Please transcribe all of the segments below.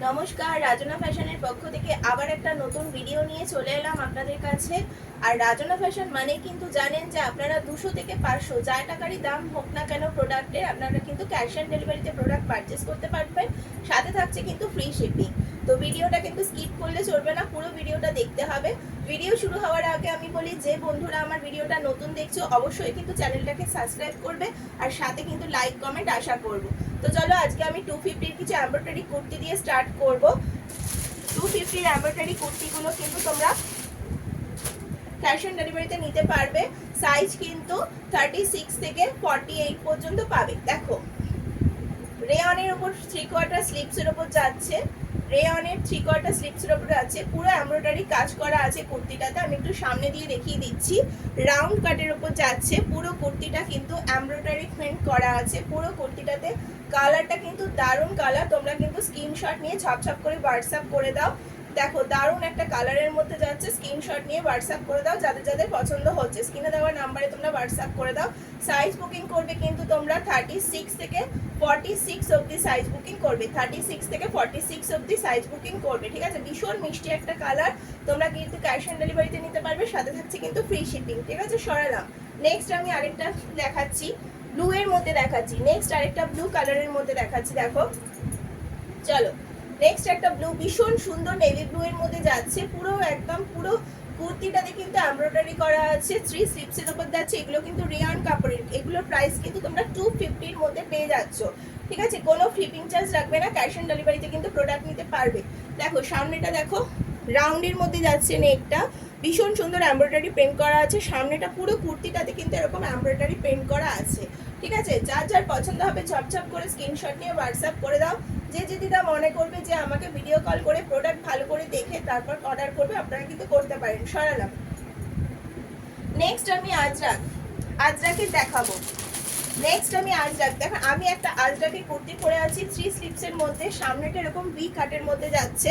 নমস্কার, রাজনা ফ্যাশনের পক্ষ থেকে আবার একটা নতুন ভিডিও নিয়ে চলে এলাম আপনাদের কাছে। আর রাজনা ফ্যাশন মানে কিন্তু জানেন যে আপনারা 200 থেকে 500 যা টাকারই দাম হোক না কেন প্রোডাক্টের, আপনারা কিন্তু ক্যাশ অন ডেলিভারিতে প্রোডাক্ট পারচেস করতে পারবেন। সাথে থাকছে কিন্তু ফ্রি শিপিং। তো ভিডিওটা কিন্তু স্কিপ করলে চলবে না, পুরো ভিডিওটা দেখতে হবে। ভিডিও শুরু হওয়ার আগে আমি বলি, যে বন্ধুরা আমার ভিডিওটা নতুন দেখছো অবশ্যই কিন্তু চ্যানেলটাকে সাবস্ক্রাইব করবে, আর সাথে কিন্তু লাইক কমেন্ট আশা করব। তো চলো আজকে আমি 250 কিছু এমব্রয়ডারি কুর্তি দিয়ে স্টার্ট করব। 250 এমব্রয়ডারি কুর্তিগুলো কিন্তু তোমরা ক্যাশ অন ডেলিভারিতে নিতে পারবে। সাইজ কিন্তু 36 থেকে 48 পর্যন্ত পাবে। দেখো, রেয়নের উপর 3/4 স্লিপসের উপর যাচ্ছে, রেয়নের 3/4 স্লিপসের উপর আছে, পুরো এমব্রয়ডারি কাজ করা আছে কুর্তিটাতে। আমি একটু সামনে দিয়ে দেখিয়ে দিচ্ছি। রাউন্ড কাটের উপর যাচ্ছে, পুরো কুর্তিটা কিন্তু এমব্রয়ডারি প্রিন্ট করা আছে। পুরো কুর্তিটাতে কালারটা কিন্তু দারুণ কালার, তোমরা কিন্তু স্ক্রিনশট নিয়ে ঝপঝপ করে হোয়াটসঅ্যাপ করে দাও। দেখো, দারুণ একটা কালারের মধ্যে যাচ্ছে, স্ক্রিনশট নিয়ে হোয়াটসঅ্যাপ করে দাও যাদের যাদের পছন্দ হচ্ছে। স্ক্রিনে দেওয়া নাম্বারে তোমরা হোয়াটসঅ্যাপ করে দাও। সাইজ বুকিং করবে কিন্তু তোমরা 36 থেকে 46 অবধি সাইজ বুকিং করবে, 36 থেকে 46 অবধি সাইজ বুকিং করবে। ঠিক আছে, ভীষণ মিষ্টি একটা কালার, তোমরা কিন্তু ক্যাশ অন ডেলিভারিতে নিতে পারবে, সাথে থাকছে কিন্তু ফ্রি শিপিং। ঠিক আছে, সরালাম। নেক্সট আমি আরেকটা দেখাচ্ছি, ব্লু এর মধ্যে দেখাচ্ছি। নেক্সট আরেকটা ব্লু কালারের মধ্যে দেখাচ্ছি। দেখো, চলো নেক্সট একটা ব্লু, ভীষণ সুন্দর নেভি ব্লু এর মধ্যে যাচ্ছে। পুরো একদম পুরো কুর্তিটাতে কিন্তু এমব্রয়ডারি করা আছে, 3 স্লিপসের উপর যাচ্ছে। এগুলো কিন্তু রেয়ন কাপড়ের, এগুলোর প্রাইস কিন্তু তোমরা 250 এর মধ্যে পেয়ে যাচ্ছ। ঠিক আছে, কোনো ফ্লিপিং চার্জ রাখবে না, ক্যাশ অন ডেলিভারিতে কিন্তু প্রোডাক্ট নিতে পারবে। দেখো সামনেটা, দেখো রাউন্ডের মধ্যে যাচ্ছে নেকটা, ভীষণ সুন্দর এমব্রয়ডারি পেন্ট করা আছে। সামনেটা পুরো কুর্তিটাতে কিন্তু এরকম এমব্রয়ডারি পেন্ট করা আছে। ঠিক আছে, যার যার পছন্দ হবে ঝপঝপ করে স্ক্রিনশট নিয়ে হোয়াটসঅ্যাপ করে দাও। যে দিদিরা মনে করবে যে আমাকে ভিডিও কল করে প্রোডাক্ট ভালো করে দেখে তারপর অর্ডার করবে, আপনারা কিন্তু করতে পারেন। সরালাম। নেক্সট আমি আজরাকে দেখাবো। নেক্সট আমি আজরাক, দেখেন আমি একটা আজরাকের কুর্তি পরে আছি 3 স্লিপসের মধ্যে। সামনেটা এরকম ভি কাটের মধ্যে যাচ্ছে,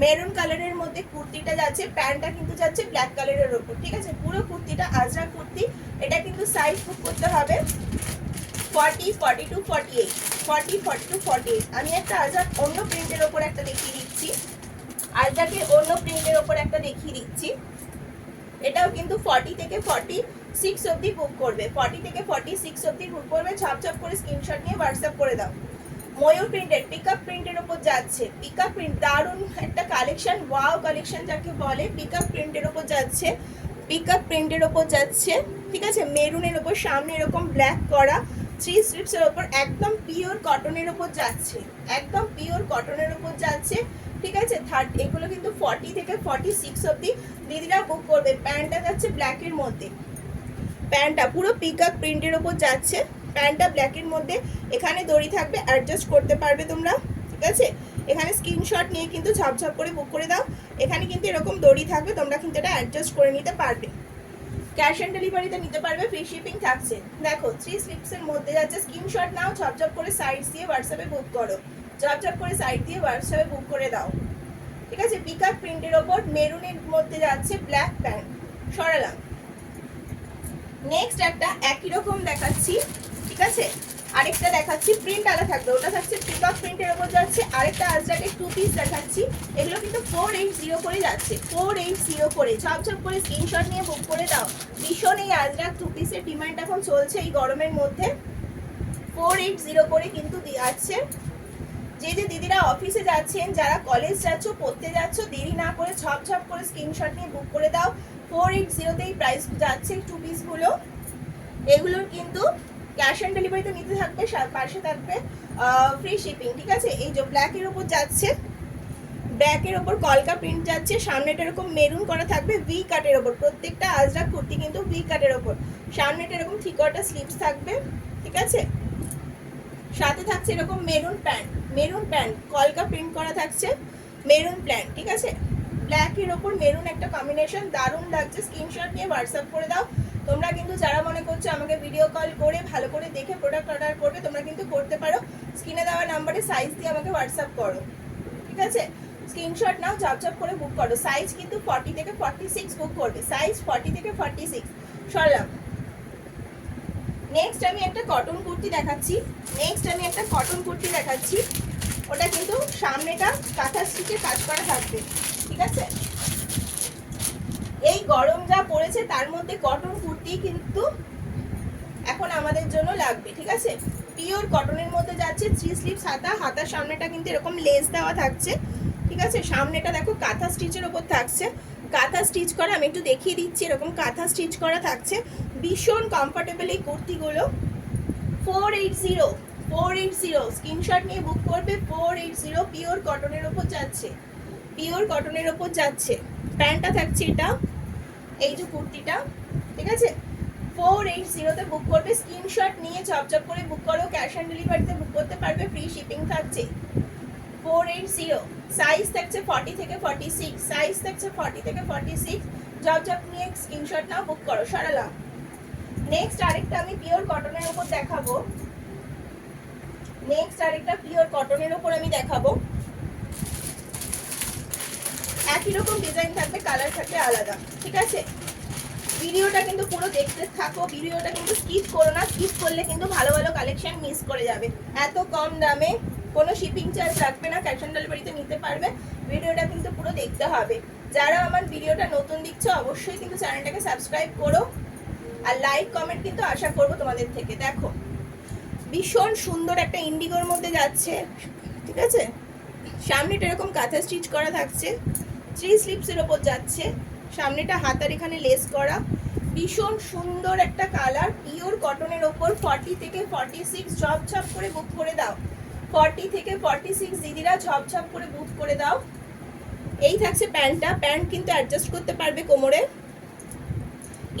মেরুন কালারের মধ্যে কুর্তিটা যাচ্ছে, প্যান্টটা কিন্তু যাচ্ছে ব্ল্যাক কালারের ওপর। ঠিক আছে, পুরো কুর্তিটা আজরাক কুর্তি। এটা কিন্তু সাইজ বুক করতে হবে 40, 42, 48, 40, 42, 48। আমি একটা আজরাক অন্য প্রিন্টের ওপর একটা দেখিয়ে দিচ্ছি, আজরাকের অন্য প্রিন্টের ওপর একটা দেখিয়ে দিচ্ছি। এটাও কিন্তু 40 থেকে 46 অবধি বুক করবে, 40 থেকে 46 অবধি বুক করবে। ঝপঝপ করে স্ক্রিনশট নিয়ে হোয়াটসঅ্যাপ করে দাও। ময়ূর প্রিন্টের, পিকআপ প্রিন্টের উপর যাচ্ছে, পিকআপ প্রিন্ট দারুণ একটা কালেকশন, ওয়াও কালেকশন যাকে বলে। পিকআপ প্রিন্টের উপর যাচ্ছে, পিকআপ প্রিন্টের উপর যাচ্ছে। ঠিক আছে, মেরুনের উপর সামনে এরকম ব্ল্যাক করা, 3 স্ট্রিপসের উপর একদম পিওর কটনের উপর যাচ্ছে, একদম পিওর কটনের উপর যাচ্ছে। ঠিক আছে, এগুলো কিন্তু 40 থেকে 46 অবধি দিদিরা বুক করবে। প্যান্টটা যাচ্ছে ব্ল্যাকের মধ্যে, প্যান্টটা পুরো পিকআপ প্রিন্টের উপর যাচ্ছে, প্যান্টটা ব্ল্যাকের মধ্যে। এখানে দড়ি থাকবে, অ্যাডজাস্ট করতে পারবে তোমরা। ঠিক আছে, এখানে স্ক্রিনশট নিয়ে কিন্তু ঝপঝপ করে বুক করে দাও। এখানে কিন্তু এরকম দড়ি থাকবে, তোমরা কিন্তু এটা অ্যাডজাস্ট করে নিতে পারবে। ক্যাশ অন ডেলিভারিতে নিতে পারবে, ফ্রি শিপিং থাকছে। দেখো 3 স্লিপসের মধ্যে যাচ্ছে, স্ক্রিনশট নাও, ঝপঝপ করে সাইড দিয়ে হোয়াটসঅ্যাপে বুক করো, ঝপঝপ করে সাইড দিয়ে হোয়াটসঅ্যাপে বুক করে দাও। ঠিক আছে, পিকআপ প্রিন্টের ওপর মেরুনের মধ্যে যাচ্ছে ব্ল্যাক প্যান্ট। সরালাম। নেক্সট একটা একই রকম দেখাচ্ছি। ঠিক আছে, আরেকটা দেখাচ্ছি, প্রিন্ট আলাদা থাকবে, ওটা থাকছে পিকআপ প্রিন্টের ওপর যাচ্ছে। আরেকটা আজরাকের 2 পিস দেখাচ্ছি, এগুলো কিন্তু 480 করে যাচ্ছে, 480 করে। ঝপঝপ করে স্ক্রিনশট নিয়ে বুক করে দাও। ভীষণ এই আজরাক 2 পিসের ডিমান্ড এখন চলছে এই গরমের মধ্যে, 480 করে কিন্তু যাচ্ছে। যে যে দিদিরা অফিসে যাচ্ছেন, যারা কলেজ যাচ্ছ, পড়তে যাচ্ছ, দেরি না করে ঝপঝপ করে স্ক্রিনশট নিয়ে বুক করে দাও। 480তেই প্রাইস যাচ্ছে 2 পিসগুলো। এগুলোর কিন্তু ক্যাশ অন ডেলিভারিতে নিতে থাকবে, পাশে থাকবে ফ্রি শিপিং। ঠিক আছে, এই যে ব্ল্যাকের উপর যাচ্ছে, ব্ল্যাকের ওপর কলকা প্রিন্ট যাচ্ছে, সামনেটা এরকম মেরুন করা থাকবে ভি কাটের ওপর। প্রত্যেকটা আজরাক কুর্তি কিন্তু ভি কাটের ওপর, সামনেটা এরকম 3/4 স্লিভস থাকবে। ঠিক আছে, সাথে থাকছে এরকম মেরুন প্যান্ট, মেরুন প্যান্ট কলকা প্রিন্ট করা থাকছে, মেরুন প্যান্ট। ঠিক আছে, ব্ল্যাকের ওপর মেরুন একটা কম্বিনেশন, দারুণ লাগছে। স্ক্রিনশট নিয়ে হোয়াটসঅ্যাপ করে দাও। তোমরা কিন্তু যারা মনে করছো আমাকে ভিডিও কল করে ভালো করে দেখে প্রোডাক্ট অর্ডার করবে, তোমরা কিন্তু করতে পারো। স্ক্রিনে দেওয়া নাম্বারে সাইজ দিয়ে আমাকে হোয়াটসঅ্যাপ করো। ঠিক আছে, স্ক্রিনশট নাও, ঝপঝপ করে বুক করো। সাইজ কিন্তু 40 থেকে 46 বুক করবে, সাইজ 40 থেকে 46। সরলাম। নেক্সট আমি একটা কটন কুর্তি দেখাচ্ছি, ওটা কিন্তু সামনেটা কাঁথা স্টিচের কাজ করা থাকবে, ঠিক আছে। এই গরম যা পড়েছে তার মধ্যে কটন কুর্তি কিন্তু এখন আমাদের জন্য লাগবে, ঠিক আছে। পিওর কটনের মধ্যে যাচ্ছে, 3 স্লিভস হাতা, হাতার সামনেটা কিন্তু এরকম লেস দেওয়া থাকছে, ঠিক আছে। সামনেটা দেখো কাঁথা স্টিচের ওপর থাকছে, কাঁথা স্টিচ করা, আমি একটু দেখিয়ে দিচ্ছি, এরকম কাঁথা স্টিচ করা থাকছে। ভীষণ কমফোর্টেবল এই কুর্তিগুলো। 480 স্ক্রিনশট নিয়ে বুক করবে। 480 পিওর কটনের ওপর যাচ্ছে, পিওর কটনের ওপর যাচ্ছে। প্যান্টটা থাকছে এটা, এই যে কুর্তিটা, ঠিক আছে। 480 বুক করবে, স্ক্রিনশট নিয়ে চপচপ করে বুক করো। ক্যাশ অন ডেলিভারিতে বুক করতে পারবে, ফ্রি শিপিং থাকছে। 480 সাইজ থাকছে 40 থেকে 46, সাইজ থাকছে 40 থেকে 46। চপচপ নিয়ে স্ক্রিনশট নাও, বুক করো। সরালাম। নেক্সট আরেকটা আমি পিওর কটনের উপর দেখাবো, নেক্সট আরেকটা পিওর কটনের উপর আমি দেখাবো। একই রকম ডিজাইন থাকবে, কালার থাকবে আলাদা, ঠিক আছে। ভিডিওটা কিন্তু পুরো দেখতে থাকো, ভিডিওটা কিন্তু স্কিপ করো না, স্কিপ করলে কিন্তু ভালো ভালো কালেকশন মিস করে যাবে। এত কম দামে কোনো শিপিং চার্জ রাখবে না, ক্যাশ অন ডেলিভারিতে নিতে পারবে। ভিডিওটা কিন্তু পুরো দেখতে হবে। যারা আমার ভিডিওটা নতুন দেখছো অবশ্যই কিন্তু চ্যানেলটাকে সাবস্ক্রাইব করো, আর লাইক কমেন্ট কিন্তু আশা করবো তোমাদের থেকে। দেখো ভীষণ সুন্দর একটা ইন্ডিগোর মধ্যে যাচ্ছে, ঠিক আছে। সামনেটা এরকম কাঁথা স্টিচ করা থাকছে, 3 স্লিভসের ওপর যাচ্ছে। সামনেটা হাতার এখানে লেস করা, ভীষণ সুন্দর একটা কালার, পিওর কটনের ওপর। 40 থেকে 46 ঝপঝপ করে বুক করে দাও। 40 থেকে 46 দিদিরা ঝপঝপ করে বুক করে দাও। এই থাকছে প্যান্টটা, প্যান্ট কিন্তু অ্যাডজাস্ট করতে পারবে কোমরে।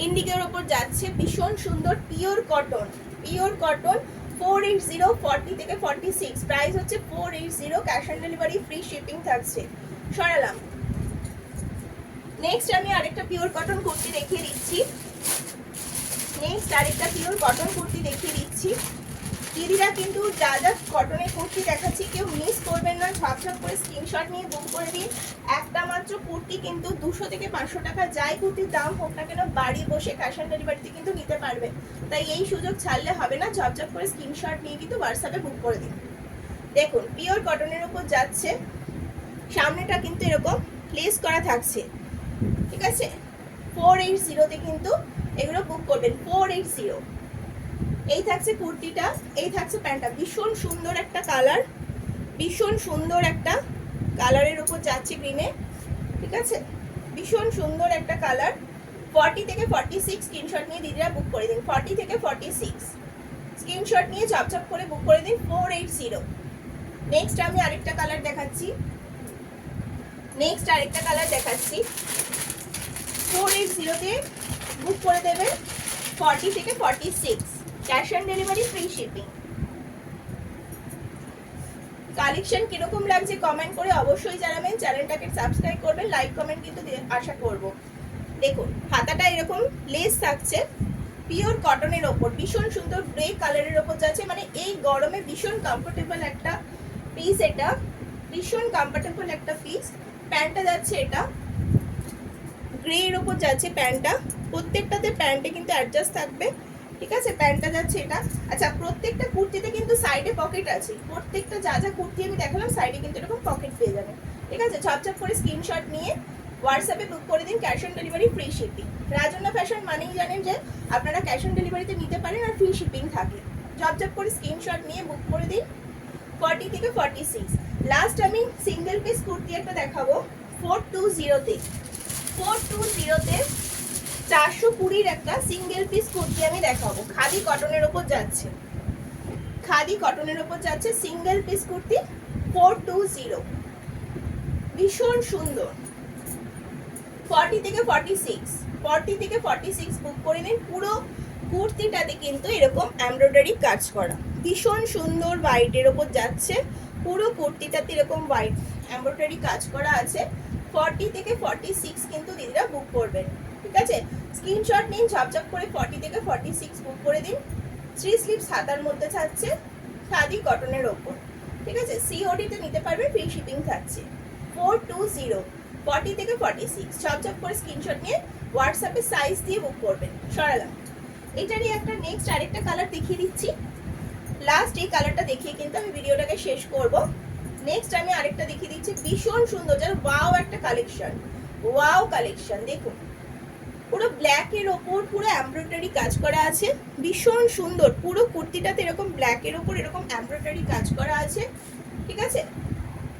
ইন্ডিগোর ওপর যাচ্ছে, ভীষণ সুন্দর পিওর কটন, পিওর কটন। 480 40 থেকে 46, প্রাইস হচ্ছে 480, cash on delivery, free shipping থাকছে। সরালাম। নেক্সট আমি আরেকটা পিওর কটন কুর্তি দেখিয়ে দিচ্ছি, নেক্সট আরেকটা পিওর কটন কুর্তি দেখিয়ে দিচ্ছি। দিদিরা কিন্তু যা যা কটনের কুর্তি দেখাচ্ছি কেউ মিস করবেন না, ঝপঝপ করে স্ক্রিনশট নিয়ে বুক করে দিন। একটা মাত্র কুর্তি কিন্তু 200 থেকে 500 টাকা, যাই কুর্তির দাম হোক না কেন বাড়ি বসে ক্যাশ অন ডেলিভারিতে কিন্তু নিতে পারবে। তাই এই সুযোগ ছাড়লে হবে না, ঝপঝপ করে স্ক্রিনশট নিয়ে কিন্তু হোয়াটসঅ্যাপে বুক করে দিন। দেখুন পিওর কটনের উপর যাচ্ছে, সামনেটা কিন্তু এরকম লেস করা থাকছে, ঠিক আছে। 480 কিন্তু এগুলো বুক করবেন। 480। এই থাকছে কুর্তিটা, এই থাকছে প্যান্টটা, ভীষণ সুন্দর একটা কালার, ভীষণ সুন্দর একটা কালারের উপর যাচ্ছে গ্রিনে, ঠিক আছে। ভীষণ সুন্দর একটা কালার। 40 থেকে 46 স্ক্রিনশট নিয়ে দিদিরা বুক করে দিন। 40 থেকে 46 স্ক্রিনশট নিয়ে ঝপঝপ করে বুক করে দিন। 480। নেক্সট আমি আরেকটা কালার দেখাচ্ছি, নেক্সট আরেকটা কালার দেখাচ্ছি। 480 তে বুক করে দেবে। 40 থেকে 46, cash on delivery, free shipping. Collection কিরকম লাগছে কমেন্ট করে অবশ্যই জানাবেন, চ্যানেলটাকে সাবস্ক্রাইব করবেন, লাইক কমেন্ট কিন্তু আশা করব। দেখুন হাতাটা এরকম লেস থাকছে, পিওর কটনের ওপর, ভীষণ সুন্দর গ্রে কালারের ওপর যাচ্ছে। মানে এই গরমে ভীষণ কমফোর্টেবল একটা পিস, এটা ভীষণ কমফোর্টেবল একটা পিস। প্যান্টটা যাচ্ছে এটা গ্রে এর ওপর যাচ্ছে প্যান্টটা, প্রত্যেকটাতে প্যান্টে কিন্তু অ্যাডজাস্ট থাকবে, ঠিক আছে। প্যান্টটা যাচ্ছে এটা। আচ্ছা প্রত্যেকটা কুর্তিতে কিন্তু সাইডে পকেট আছে, প্রত্যেকটা যা যা কুর্তি আমি দেখালাম সাইডে কিন্তু এরকম পকেট পেয়ে যাবেন, ঠিক আছে। ঝপঝপ করে স্ক্রিনশট নিয়ে হোয়াটসঅ্যাপে বুক করে দিন, cash on delivery, free shipping. Rajanna fashion মানেই জানেন যে আপনারা ক্যাশ অন ডেলিভারিতে নিতে পারেন আর ফ্রি শিপিং থাকে। ঝপঝপ করে স্ক্রিনশট নিয়ে বুক করে দিন। 40 থেকে 46। লাস্ট আমি সিঙ্গেল পিস কুর্তি একটা দেখাবো 420 তে। 420 তে 420 একটা সিঙ্গেল পিস কুর্তি আমি দেখাবো, খাদি কটনের ওপর যাচ্ছে, খাদি কটনের ওপর যাচ্ছে সিঙ্গেল পিস কুর্তি 420, ভীষণ সুন্দর। 40 থেকে 46, 40 থেকে 46 বুক করে নিন। পুরো কুর্তিটাতে কিন্তু এরকম এমব্রয়ডারি কাজ করা, ভীষণ সুন্দর হোয়াইটের ওপর যাচ্ছে। পুরো কুর্তিটাতে এরকম হোয়াইট এমব্রয়ডারি কাজ করা আছে। 40 থেকে 46 কিন্তু দিদিরা বুক করবেন, ঠিক আছে। স্ক্রিনশট নিন, ঝপঝপ করে 40 থেকে 46 বুক করে দিন। 3 স্লিভস হাতার মধ্যে থাকছে, খাদি কটনের ওপর, ঠিক আছে। সিওডি তে নিতে পারবে, ফ্রি শিপিং থাকছে। 420, 40 থেকে 46 ঝপঝপ করে স্ক্রিনশট নিয়ে হোয়াটসঅ্যাপে সাইজ দিয়ে বুক করবেন। সরালাম। এটারই একটা নেক্সট আরেকটা কালার দেখিয়ে দিচ্ছি, লাস্ট এই কালারটা দেখিয়ে কিন্তু আমি ভিডিওটাকে শেষ করব। নেক্সট আমি আরেকটা দেখিয়ে দিচ্ছি, ভীষণ সুন্দর, যার ওয়াও একটা কালেকশন, ওয়াও কালেকশন। দেখুন পুরো ব্ল্যাক এর ওপর পুরো এমব্রয়ডারি কাজ করা আছে, ভীষণ সুন্দর। পুরো কুর্তিটাতে এরকম ব্ল্যাক এর ওপর এরকম এমব্রয়ডারি কাজ করা আছে, ঠিক আছে,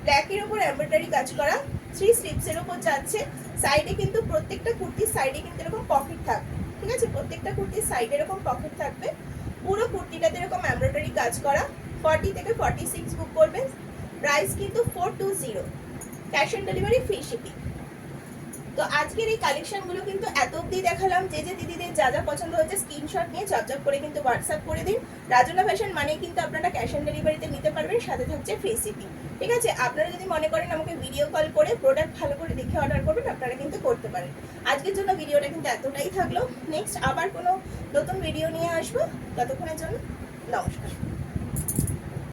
ব্ল্যাক এর ওপর এমব্রয়ডারি কাজ করা, 3 স্লিপস এর ওপর যাচ্ছে। সাইডে কিন্তু প্রত্যেকটা কুর্তির সাইডে কিন্তু এরকম পকেট থাকবে, ঠিক আছে, প্রত্যেকটা কুর্তির সাইডে এরকম পকেট থাকবে। পুরো কুর্তিটাতে এরকম এমব্রয়ডারি কাজ করা। 40 থেকে 46 বুক করবেন। প্রাইস কিন্তু 420, cash on delivery, free shipping. তো আজকের এই কালেকশনগুলো কিন্তু এত অবধি দেখালাম। যে যে দিদিদের যা যা পছন্দ হয়েছে স্ক্রিনশট নিয়ে ঝপঝপ করে কিন্তু হোয়াটসঅ্যাপ করে দিন। রাজনা ফ্যাশন মানে কিন্তু আপনারা ক্যাশ অন ডেলিভারিতে নিতে পারবেন, সাথে থাকছে ফ্রি শিপিং, ঠিক আছে। আপনারা যদি মনে করেন আমাকে ভিডিও কল করে প্রোডাক্ট ভালো করে দেখে অর্ডার করবেন, আপনারা কিন্তু করতে পারেন। আজকের জন্য ভিডিওটা কিন্তু এতটাই থাকলো। নেক্সট আবার কোনো নতুন ভিডিও নিয়ে আসবো, ততক্ষণের জন্য নমস্কার।